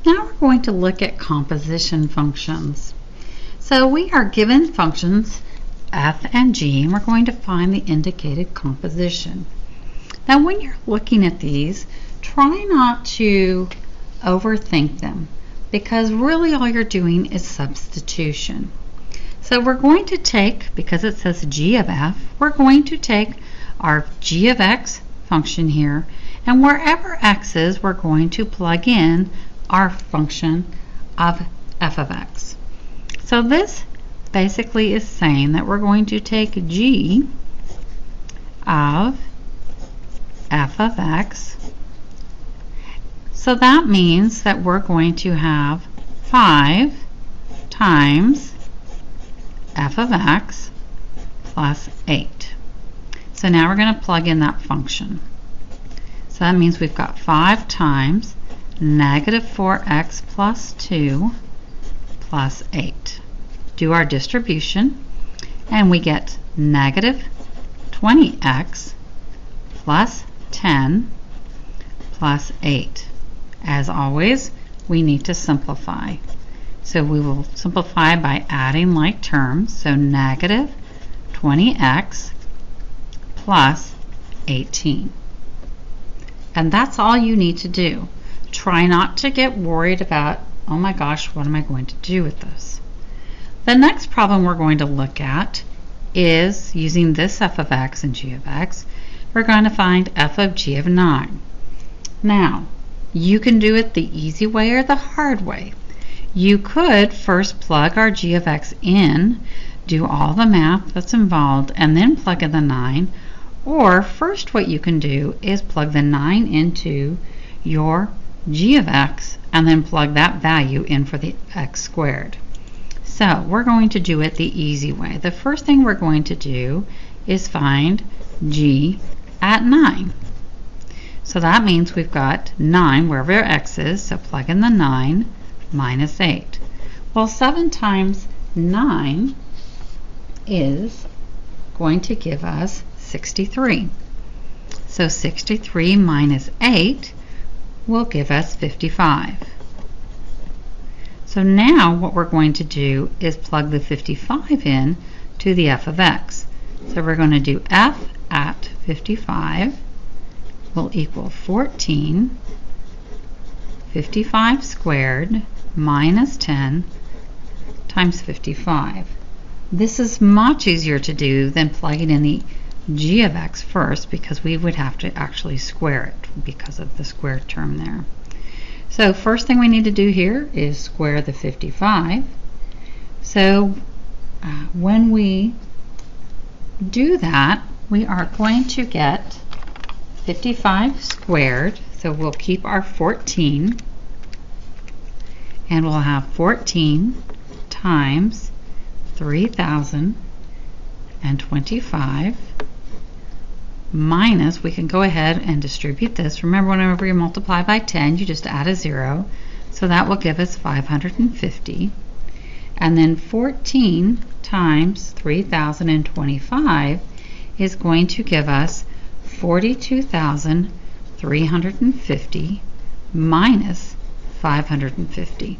Now we're going to look at composition functions. So we are given functions f and g, and we're going to find the indicated composition. Now when you're looking at these, try not to overthink them, because really all you're doing is substitution. So we're going to take, because it says g of f, we're going to take our g of x function here, and wherever x is, we're going to plug in our function of f of x. So this basically is saying that we're going to take g of f of x. So that means that we're going to have 5 times f of x plus 8. So now we're going to plug in that function. So that means we've got 5 times negative 4x plus 2 plus 8. Do our distribution, and we get negative 20x plus 10 plus 8. As always, we need to simplify. So we will simplify by adding like terms. So negative 20x plus 18. And that's all you need to do. Try not to get worried about, oh my gosh, what am I going to do with this? The next problem we're going to look at is using this f of x and g of x. We're going to find f of g of 9. Now, you can do it the easy way or the hard way. You could first plug our g of x in, do all the math that's involved, and then plug in the 9. Or first what you can do is plug the 9 into your g of x and then plug that value in for the x squared. So we're going to do it the easy way. The first thing we're going to do is find g at 9. So that means we've got 9 wherever x is, so plug in the 9 minus 8. Well, 7 times 9 is going to give us 63. So 63 minus 8 will give us 55. So now what we're going to do is plug the 55 in to the f of x. So we're going to do f at 55 will equal 14, 55 squared minus 10 times 55. This is much easier to do than plugging in the g of x first, because we would have to actually square it because of the square term there. So first thing we need to do here is square the 55. So when we do that, we are going to get 55 squared, so we'll keep our 14, and we'll have 14 times 3025 minus, we can go ahead and distribute this. Remember, whenever you multiply by 10, you just add a 0. So that will give us 550. And then 14 times 3025 is going to give us 42,350 minus 550.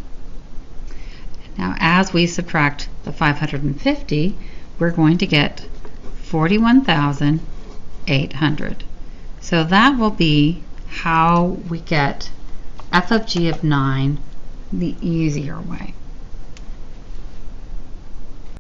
Now, as we subtract the 550, we're going to get 41,800. So that will be how we get f of g of 9 the easier way.